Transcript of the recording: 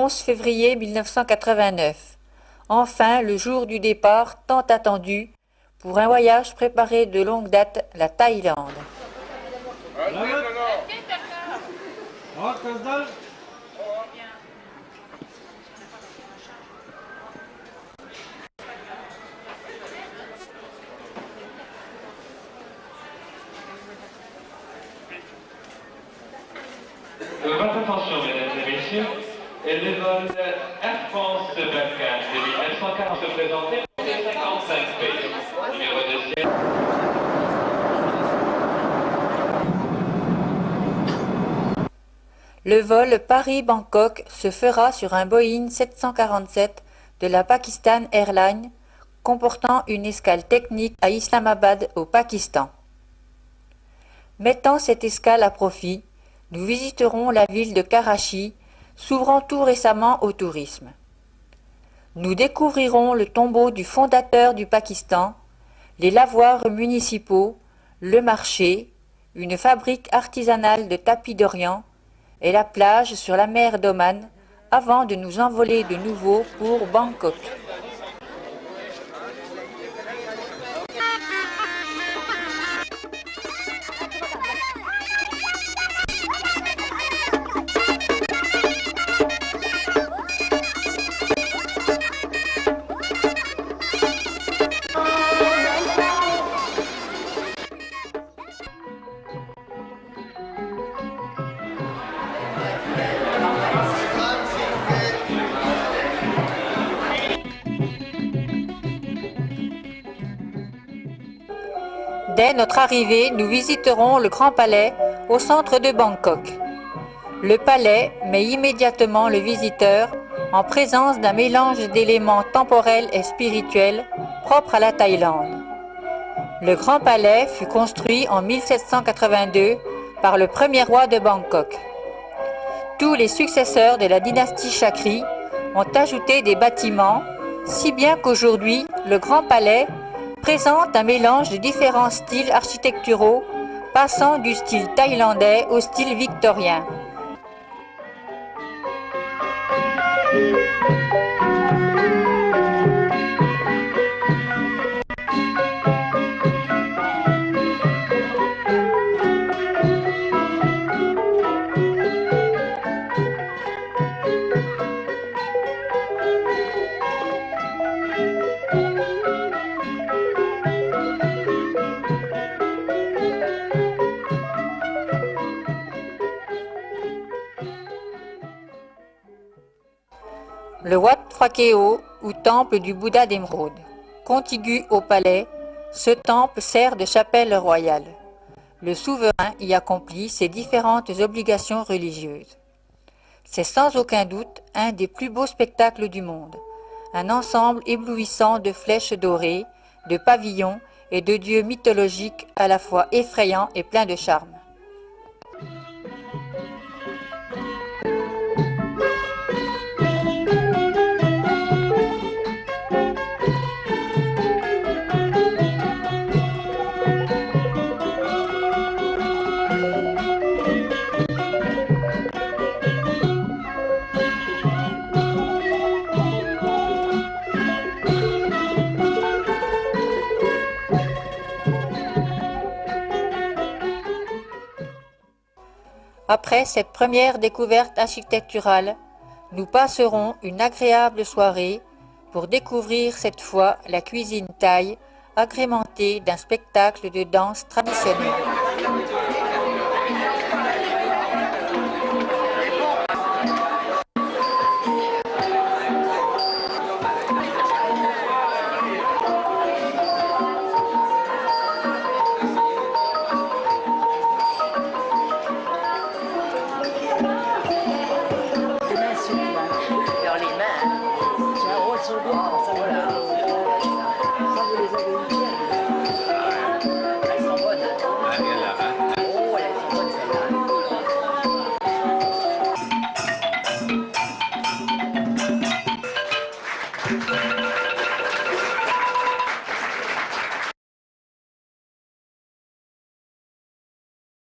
11 février 1989. Enfin, le jour du départ tant attendu pour un voyage préparé de longue date, la Thaïlande. Votre attention, mesdames et messieurs, et le vol Air France 24 de 1940 se présenter pour les 55 pays. Numéro de ciel. Le vol Paris-Bangkok se fera sur un Boeing 747 de la Pakistan Airlines comportant une escale technique à Islamabad au Pakistan. Mettant cette escale à profit, nous visiterons la ville de Karachi, s'ouvrant tout récemment au tourisme. Nous découvrirons le tombeau du fondateur du Pakistan, les lavoirs municipaux, le marché, une fabrique artisanale de tapis d'Orient et la plage sur la mer d'Oman avant de nous envoler de nouveau pour Bangkok. Dès notre arrivée, nous visiterons le Grand Palais au centre de Bangkok. Le palais met immédiatement le visiteur en présence d'un mélange d'éléments temporels et spirituels propres à la Thaïlande. Le Grand Palais fut construit en 1782 par le premier roi de Bangkok. Tous les successeurs de la dynastie Chakri ont ajouté des bâtiments, si bien qu'aujourd'hui, le Grand Palais présente un mélange de différents styles architecturaux, passant du style thaïlandais au style victorien. Le Wat Phra Keo, ou temple du Bouddha d'émeraude. Contigu au palais, ce temple sert de chapelle royale. Le souverain y accomplit ses différentes obligations religieuses. C'est sans aucun doute un des plus beaux spectacles du monde, un ensemble éblouissant de flèches dorées, de pavillons et de dieux mythologiques à la fois effrayants et pleins de charme. Après cette première découverte architecturale, nous passerons une agréable soirée pour découvrir cette fois la cuisine thaï agrémentée d'un spectacle de danse traditionnelle.